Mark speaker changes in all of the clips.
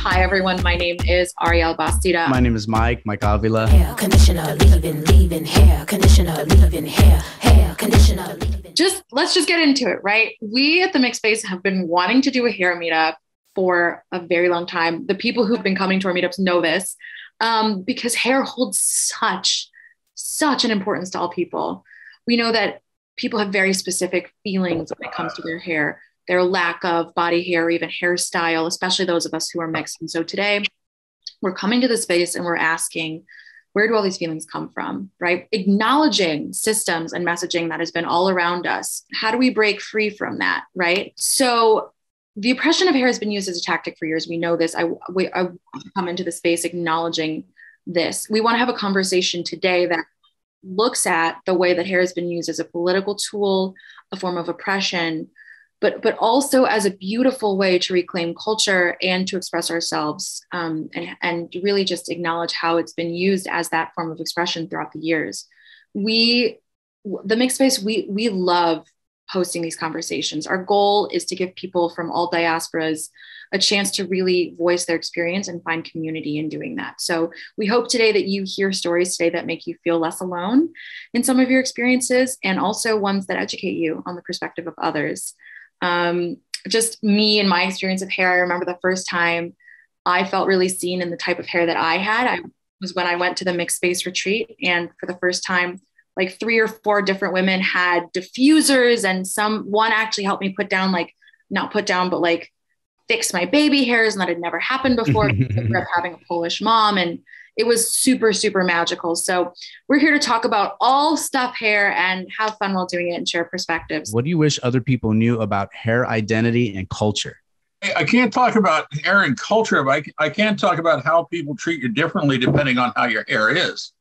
Speaker 1: Hi, everyone. My name is Ariel Bastida.
Speaker 2: My name is Mike Avila.
Speaker 3: Hair conditioner, leaving, hair conditioner, leaving, hair conditioner, leaving.
Speaker 1: Let's just get into it, right? We at the Mixed Space have been wanting to do a hair meetup for a very long time. The people who've been coming to our meetups know this, because hair holds such an importance to all people. We know that people have very specific feelings when it comes to their hair, their lack of body hair, or even hairstyle, especially those of us who are mixed. And so today we're coming to the space and we're asking, where do all these feelings come from, right? Acknowledging systems and messaging that has been all around us. How do we break free from that, right? So the oppression of hair has been used as a tactic for years. We know this. I come into the space acknowledging this. We want to have a conversation today that looks at the way that hair has been used as a political tool, a form of oppression, but also as a beautiful way to reclaim culture and to express ourselves, and really just acknowledge how it's been used as that form of expression throughout the years. The Mixed Space, we love hosting these conversations. Our goal is to give people from all diasporas a chance to really voice their experience and find community in doing that. So we hope today that you hear stories today that make you feel less alone in some of your experiences, and also ones that educate you on the perspective of others. Just me and my experience of hair. I remember the first time I felt really seen in the type of hair that I had. Was when I went to the Mixed Space retreat. And for the first time, like 3 or 4 different women had diffusers, and one actually helped me fix my baby hairs. And that had never happened before. I grew up having a Polish mom, and it was super, super magical. So we're here to talk about all stuff hair and have fun while doing it and share perspectives.
Speaker 2: What do you wish other people knew about hair identity and culture?
Speaker 4: I can't talk about hair and culture, but I can talk about how people treat you differently depending on how your hair is.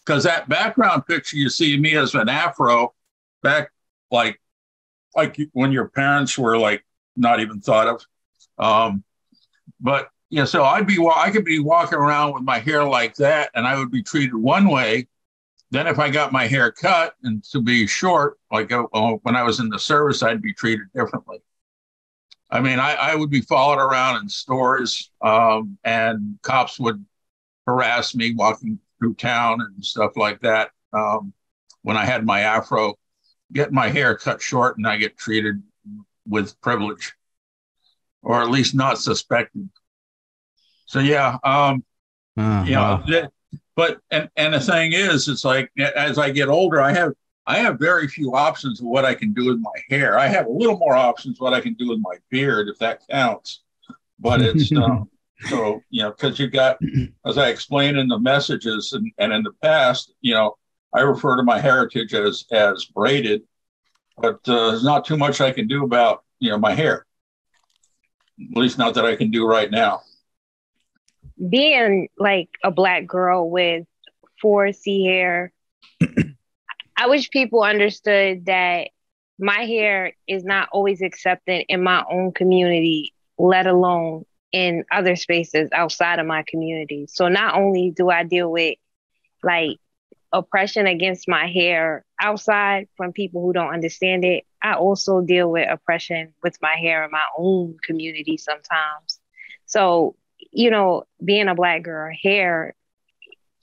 Speaker 4: Because that background picture you see me as an afro back like when your parents were like not even thought of. But yeah, so I could be walking around with my hair like that, and I would be treated one way. Then if I got my hair cut and to be short, like when I was in the service, I'd be treated differently. I mean, I would be followed around in stores, and cops would harass me walking through town and stuff like that. When I had my afro, getting my hair cut short, and I get treated with privilege, or at least not suspected. So yeah, but the thing is, it's like as I get older, I have very few options of what I can do with my hair. I have a little more options what I can do with my beard, if that counts. But it's so because you got, as I explained in the messages and in the past, I refer to my heritage as braided, but there's not too much I can do about my hair. At least not that I can do right now.
Speaker 5: Being like a Black girl with 4C hair, I wish people understood that my hair is not always accepted in my own community, let alone in other spaces outside of my community. So not only do I deal with like oppression against my hair outside from people who don't understand it, I also deal with oppression with my hair in my own community sometimes. So, being a Black girl, hair,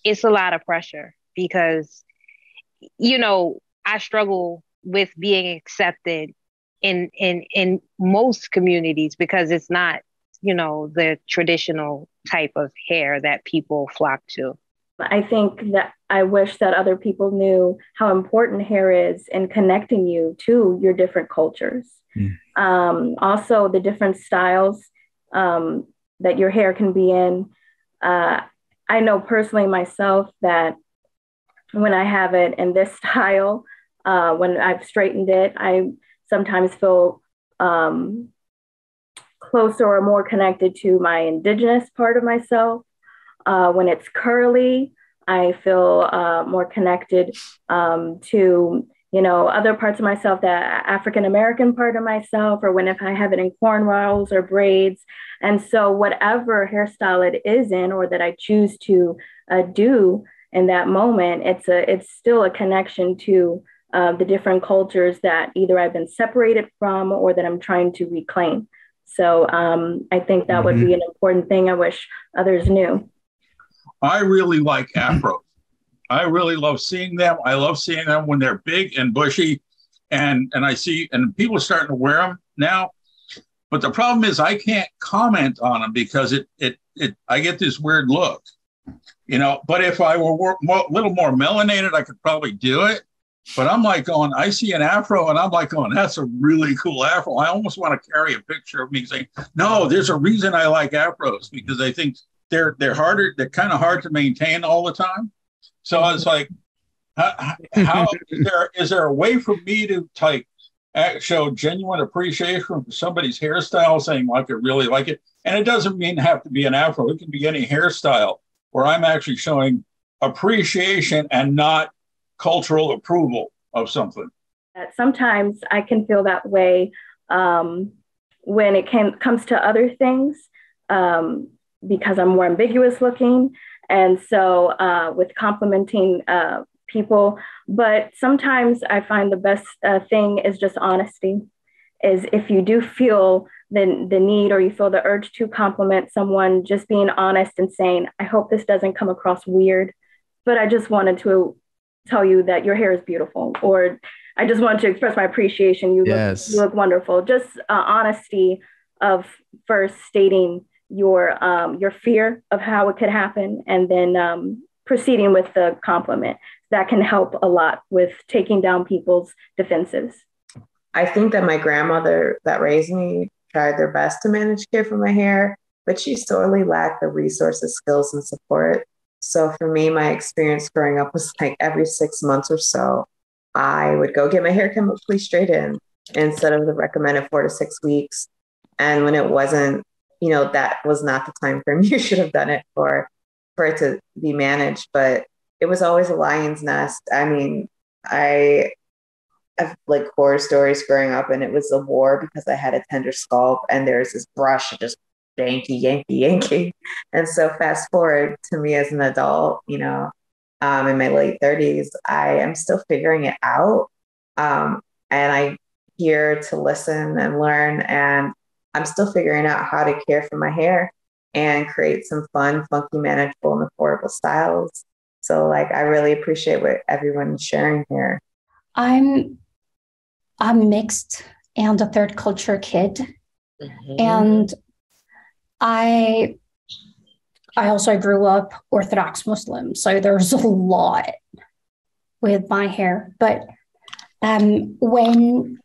Speaker 5: it's a lot of pressure because, I struggle with being accepted in most communities because it's not, the traditional type of hair that people flock to.
Speaker 6: I think that I wish that other people knew how important hair is in connecting you to your different cultures. Also, the different styles that your hair can be in. I know personally myself that when I have it in this style, when I've straightened it, I sometimes feel closer or more connected to my indigenous part of myself. When it's curly, I feel more connected to, other parts of myself, the African-American part of myself, or if I have it in cornrows or braids. And so whatever hairstyle it is in, or that I choose to do in that moment, it's still a connection to the different cultures that either I've been separated from or that I'm trying to reclaim. So I think that would be an important thing I wish others knew.
Speaker 4: I really like afros. I really love seeing them. I love seeing them when they're big and bushy, and I see, and people are starting to wear them now. But the problem is I can't comment on them because I get this weird look, you know. But if I were a little more melanated, I could probably do it. But I'm like going, I see an afro and I'm like going, that's a really cool afro. I almost want to carry a picture of me saying, no, there's a reason I like afros, because I think they're harder. They're kind of hard to maintain all the time. So I was like, how is there a way for me to like show genuine appreciation for somebody's hairstyle, saying like I really like it? And it doesn't mean have to be an afro. It can be any hairstyle where I'm actually showing appreciation and not cultural approval of something.
Speaker 6: Sometimes I can feel that way when it comes to other things because I'm more ambiguous looking. And so with complimenting people, but sometimes I find the best thing is just honesty. Is if you do feel the need or you feel the urge to compliment someone, just being honest and saying, I hope this doesn't come across weird, but I just wanted to tell you that your hair is beautiful, or I just wanted to express my appreciation. You look wonderful. Just honesty of first stating your fear of how it could happen, and then proceeding with the compliment. That can help a lot with taking down people's defenses.
Speaker 7: I think that my grandmother that raised me tried their best to manage care for my hair, but she sorely lacked the resources, skills, and support. So for me, my experience growing up was like every 6 months or so, I would go get my hair chemically straightened instead of the recommended 4 to 6 weeks. And when it wasn't, that was not the time frame you should have done it for it to be managed. But it was always a lion's nest. I mean, I have like horror stories growing up, and it was a war because I had a tender scalp and there's this brush just Yankee. And so fast forward to me as an adult, in my late 30s, I am still figuring it out. And I'm here to listen and learn. And I'm still figuring out how to care for my hair and create some fun, funky, manageable, and affordable styles. So like, I really appreciate what everyone's sharing here.
Speaker 8: I'm mixed and a third culture kid. And I also grew up Orthodox Muslim, so there's a lot with my hair. But when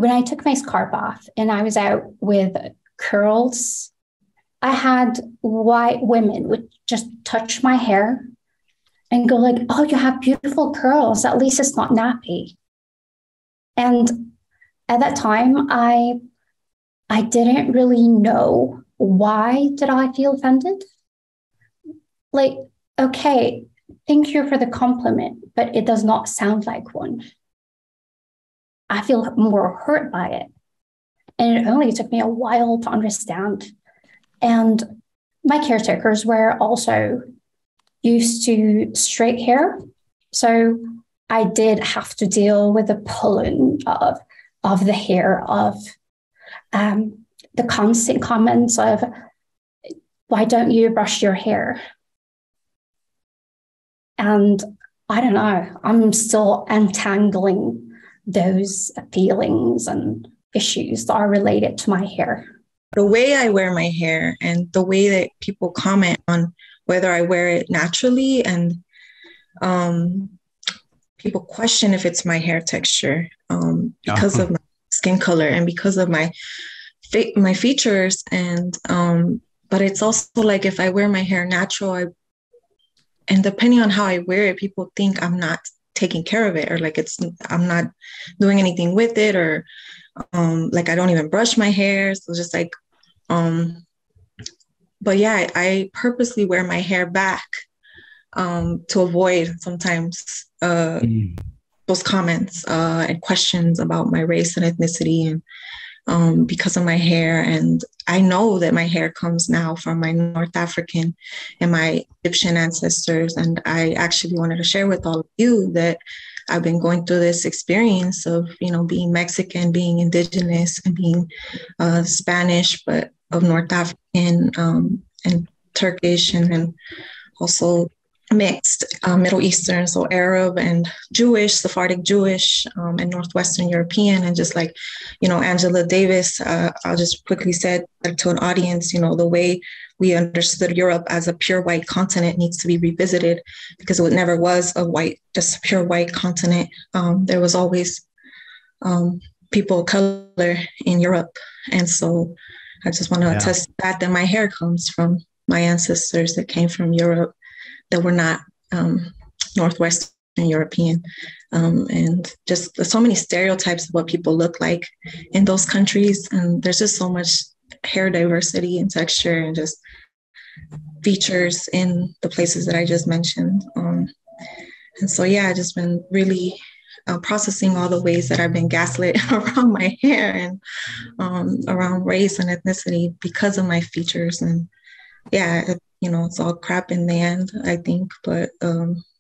Speaker 8: I took my scarf off and I was out with curls, I had white women would just touch my hair and go like, "Oh, you have beautiful curls. At least it's not nappy." And at that time, I didn't really know why did I feel offended. Like, okay, thank you for the compliment, but it does not sound like one. I feel more hurt by it. And it only took me a while to understand. And my caretakers were also used to straight hair. So I did have to deal with the pollen of the hair, of the constant comments of, why don't you brush your hair? And I don't know, I'm still untangling those feelings and issues that are related to my hair.
Speaker 9: The way I wear my hair and the way that people comment on whether I wear it naturally, and people question if it's my hair texture because of my skin color and because of my features. And but it's also like, if I wear my hair natural, and depending on how I wear it, people think I'm not taking care of it, or like I'm not doing anything with it, or like I don't even brush my hair. So just like, but yeah, I purposely wear my hair back to avoid sometimes those comments and questions about my race and ethnicity, and because of my hair. And I know that my hair comes now from my North African and my Egyptian ancestors. And I actually wanted to share with all of you that I've been going through this experience of, being Mexican, being indigenous, and being Spanish, but of North African and Turkish, and then also mixed Middle Eastern, so Arab and Jewish, Sephardic Jewish, and Northwestern European. And just like, Angela Davis, I'll just quickly say to an audience, the way we understood Europe as a pure white continent needs to be revisited, because it never was just a pure white continent. There was always people of color in Europe. And so I just want to attest that my hair comes from my ancestors that came from Europe, that were not Northwestern European. And just so many stereotypes of what people look like in those countries. And there's just so much hair diversity and texture and just features in the places that I just mentioned. And so, I've just been really processing all the ways that I've been gaslit around my hair and around race and ethnicity because of my features. And it's all crap in the end, I think, but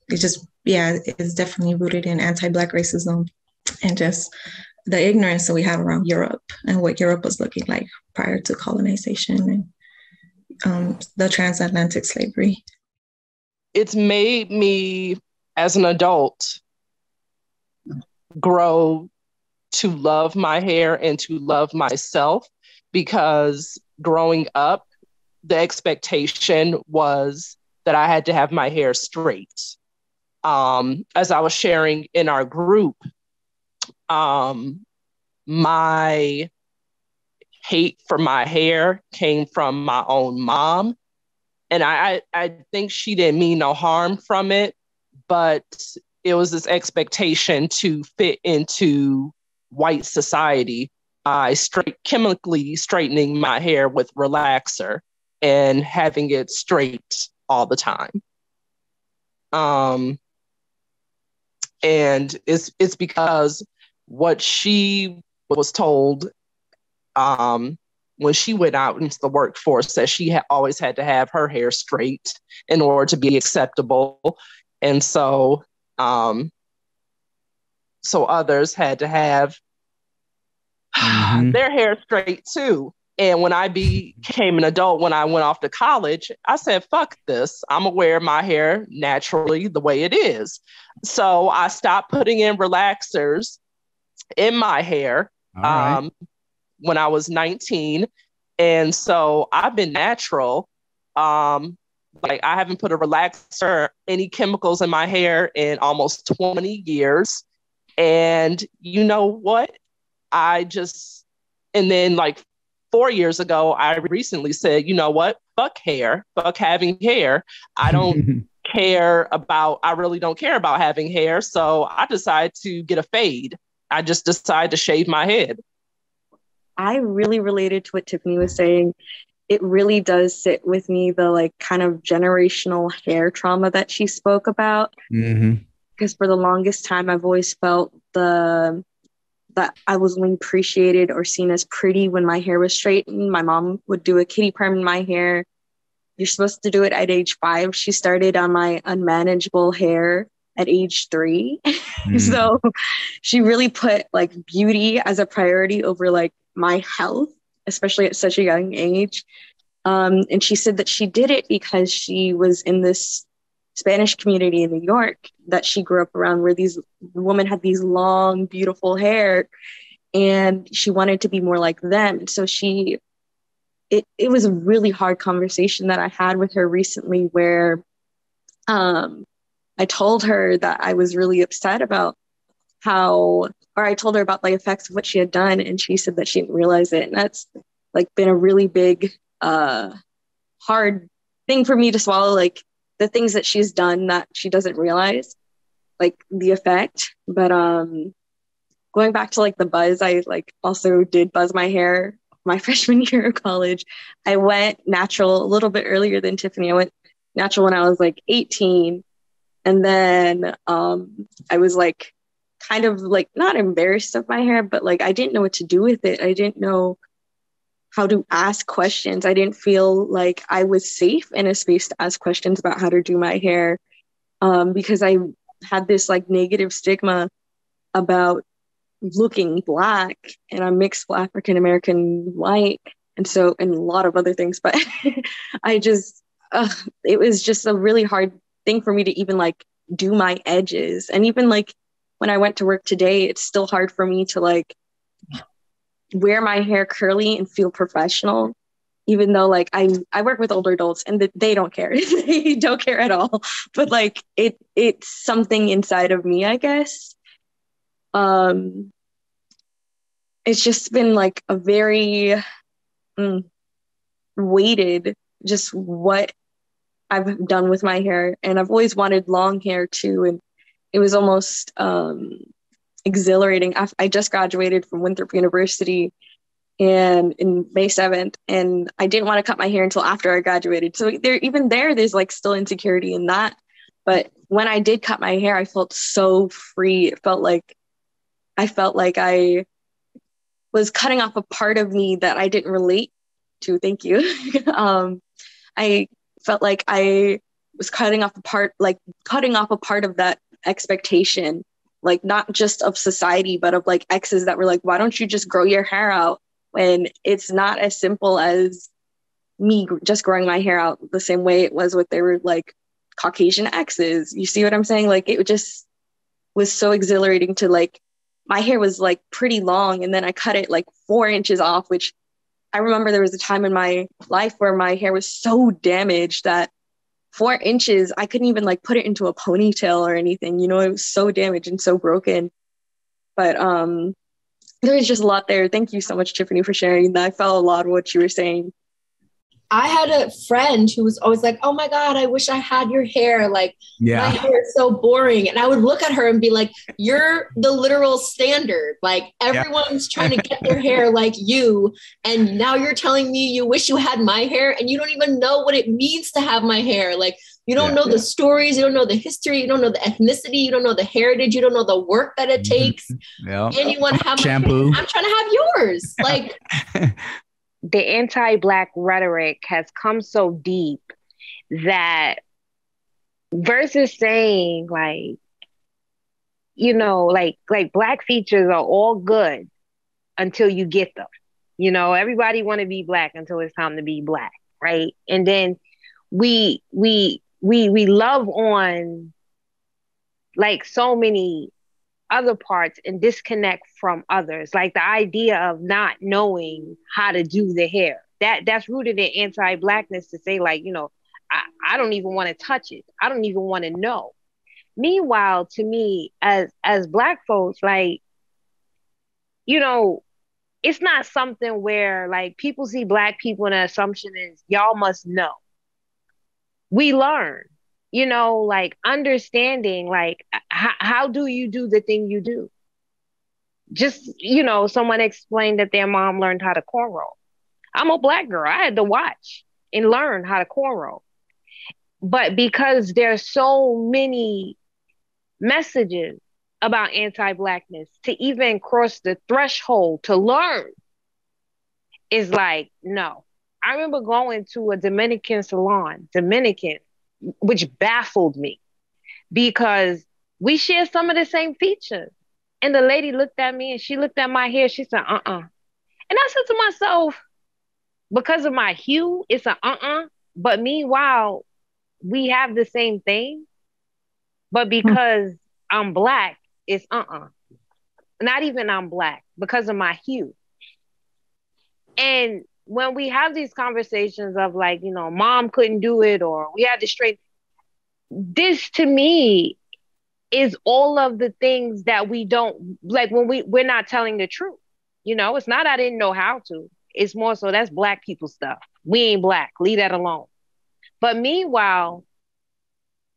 Speaker 9: it's definitely rooted in anti-Black racism and just the ignorance that we have around Europe and what Europe was looking like prior to colonization and the transatlantic slavery.
Speaker 10: It's made me, as an adult, grow to love my hair and to love myself, because growing up, the expectation was that I had to have my hair straight. As I was sharing in our group, my hate for my hair came from my own mom. And I think she didn't mean no harm from it, but it was this expectation to fit into white society by chemically straightening my hair with relaxer and having it straight all the time. And it's because what she was told when she went out into the workforce, that she always had to have her hair straight in order to be acceptable. And so others had to have their hair straight too. And when I became an adult, when I went off to college, I said, fuck this. I'm gonna wear my hair naturally the way it is. So I stopped putting in relaxers in my hair when I was 19. And so I've been natural. I haven't put a relaxer, any chemicals in my hair in almost 20 years. And you know what? And then 4 years ago, I recently said, you know what? Fuck hair, fuck having hair. I don't I really don't care about having hair. So I decided to get a fade. I just decided to shave my head.
Speaker 11: I really related to what Tiffany was saying. It really does sit with me, the kind of generational hair trauma that she spoke about. Because for the longest time, I've always felt that I wasn't appreciated or seen as pretty when my hair was straightened. My mom would do a kitty perm in my hair. You're supposed to do it at age 5. She started on my unmanageable hair at age 3. So she really put beauty as a priority over my health, especially at such a young age. And she said that she did it because she was in this Spanish community in New York that she grew up around, where these women had these long, beautiful hair, and she wanted to be more like them. So it was a really hard conversation that I had with her recently, where I told her that I was really upset about I told her about the effects of what she had done, and she said that she didn't realize it. And that's been a really big, hard thing for me to swallow, the things that she's done that she doesn't realize, the effect. But going back to the buzz, I also did buzz my hair my freshman year of college. I went natural a little bit earlier than Tiffany. I went natural when I was 18. And then I was kind of not embarrassed of my hair, but I didn't know what to do with it. I didn't know how to ask questions. I didn't feel like I was safe in a space to ask questions about how to do my hair, because I had this like negative stigma about looking Black, and I'm mixed African American white, and a lot of other things. But I just, it was just a really hard thing for me to even like do my edges. And even like when I went to work today, it's still hard for me to like wear my hair curly and feel professional, even though like I work with older adults and they don't care. They don't care at all. But like it's something inside of me, I guess. It's just been like a very weighted, just what I've done with my hair. And I've always wanted long hair too. And it was almost exhilarating. I just graduated from Winthrop University and in May 7th, and I didn't want to cut my hair until after I graduated. So there's like still insecurity in that. But when I did cut my hair, I felt so free. It felt like I was cutting off a part of me that I didn't relate to. Thank you. I felt like I was cutting off a part of that expectation, like not just of society, but of like exes that were like, why don't you just grow your hair out? When it's not as simple as me just growing my hair out the same way it was with their like Caucasian exes. You see what I'm saying? Like it just was so exhilarating to like, my hair was like pretty long, and then I cut it like 4 inches off, which I remember there was a time in my life where my hair was so damaged that 4 inches, I couldn't even like put it into a ponytail or anything. You know, it was so damaged and so broken. But there was just a lot there. Thank you so much, Tiffany, for sharing that. I felt a lot of what you were saying.
Speaker 12: I had a friend who was always like, oh my God, I wish I had your hair. Like, my hair is so boring. And I would look at her and be like, you're the literal standard. Like, everyone's trying to get their hair like you. And now you're telling me you wish you had my hair, and you don't even know what it means to have my hair. Like, you don't know the stories, you don't know the history, you don't know the ethnicity, you don't know the heritage, you don't know the work that it takes. And you want to have shampoo. I'm trying to have yours. Like,
Speaker 5: the anti-Black rhetoric has come so deep that versus saying like, you know, like Black features are all good until you get them. You know, everybody want to be Black until it's time to be Black, right? And then we love on like so many other parts and disconnect from others. Like the idea of not knowing how to do the hair. That's rooted in anti-Blackness to say like, you know, I don't even want to touch it. I don't even want to know. Meanwhile, to me, as Black folks, like, you know, it's not something where like people see Black people and the assumption is y'all must know. We learn, you know, like understanding, like how do you do the thing you do? Just, you know, someone explained that their mom learned how to cornrow. I'm a Black girl. I had to watch and learn how to cornrow. But because there's so many messages about anti-Blackness, to even cross the threshold to learn is like, no. I remember going to a Dominican salon, which baffled me because we share some of the same features. And the lady looked at me and she looked at my hair. She said, And I said to myself, because of my hue, it's a But meanwhile, we have the same thing. But because I'm Black, it's Not even I'm Black, because of my hue. And when we have these conversations of like, you know, mom couldn't do it, or we had to straight, this to me is all of the things that we don't, like when we're not telling the truth. You know, it's not I didn't know how to. It's more so that's Black people stuff. We ain't Black, leave that alone. But meanwhile,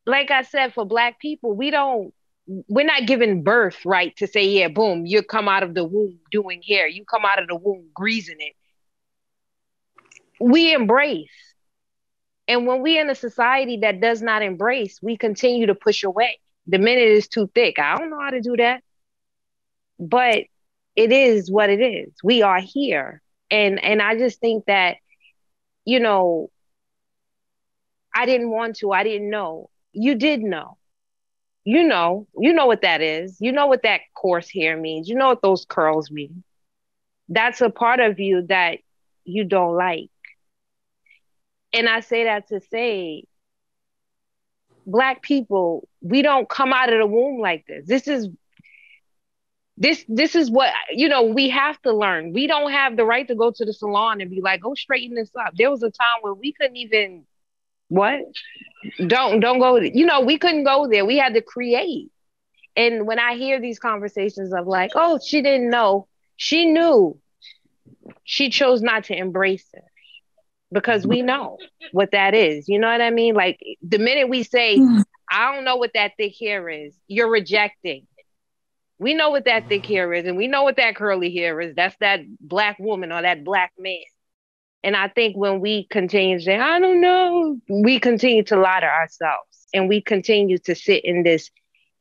Speaker 5: like I said, for Black people, we're not given birth, right, to say, yeah, boom, you come out of the womb doing hair. You come out of the womb greasing it. We embrace. And when we're in a society that does not embrace, we continue to push away. The minute it's too thick. I don't know how to do that. But it is what it is. We are here. And I just think that, you know, I didn't want to. I didn't know. You did know. you know what that is. You know what that coarse hair means. You know what those curls mean. That's a part of you that you don't like. And I say that to say, Black people, we don't come out of the womb like this. This is what, we have to learn. We don't have the right to go to the salon and be like, go straighten this up. There was a time where we couldn't even, what? Don't go, we couldn't go there. We had to create. And when I hear these conversations of like, oh, she didn't know, she knew, she chose not to embrace it. Because we know what that is. You know what I mean? Like the minute we say, I don't know what that thick hair is, you're rejecting. We know what that thick hair is, and we know what that curly hair is. That's that Black woman or that Black man. And I think when we continue to say, I don't know, we continue to lie to ourselves, and we continue to sit in this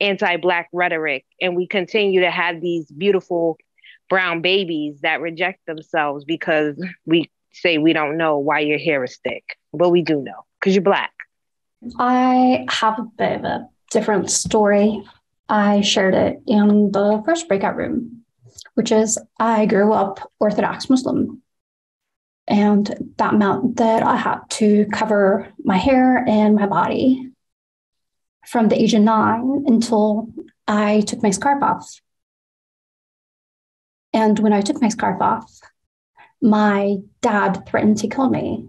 Speaker 5: anti-Black rhetoric, and we continue to have these beautiful brown babies that reject themselves because we say we don't know why your hair is thick, but we do know because you're Black.
Speaker 8: I have a bit of a different story. I shared it in the first breakout room, which is I grew up Orthodox Muslim. And that meant that I had to cover my hair and my body from the age of 9 until I took my scarf off. And when I took my scarf off, my dad threatened to kill me.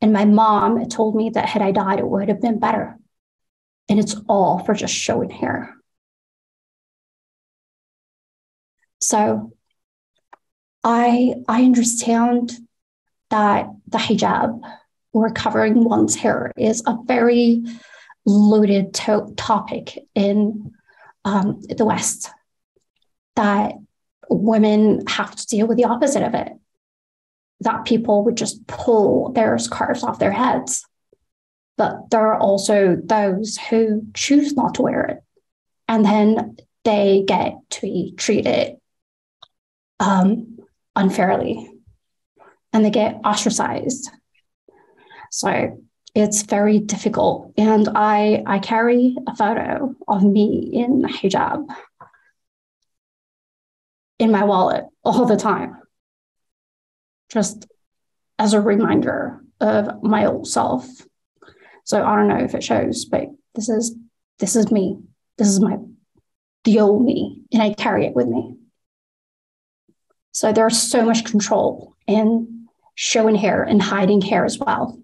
Speaker 8: And my mom told me that had I died, it would have been better. And it's all for just showing hair. So I understand that the hijab, or covering one's hair, is a very loaded topic in the West, that women have to deal with the opposite of it, that people would just pull their scarves off their heads. But there are also those who choose not to wear it, and then they get to be treated unfairly, and they get ostracized. So it's very difficult. And I carry a photo of me in hijab in my wallet all the time, just as a reminder of my old self. So I don't know if it shows, but this is me. This is the old me, and I carry it with me. So there's so much control in showing hair and hiding hair as well.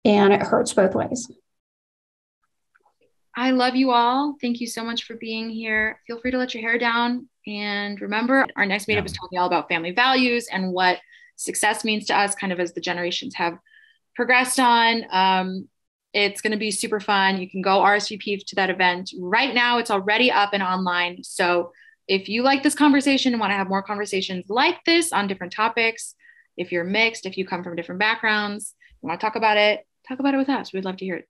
Speaker 8: And it hurts both ways.
Speaker 1: I love you all. Thank you so much for being here. Feel free to let your hair down. And remember, our next meetup is talking all about family values and what success means to us, kind of as the generations have progressed on. It's going to be super fun. You can go RSVP to that event. Right now, it's already up and online. So if you like this conversation and want to have more conversations like this on different topics, if you're mixed, if you come from different backgrounds, you want to talk about it with us. We'd love to hear it.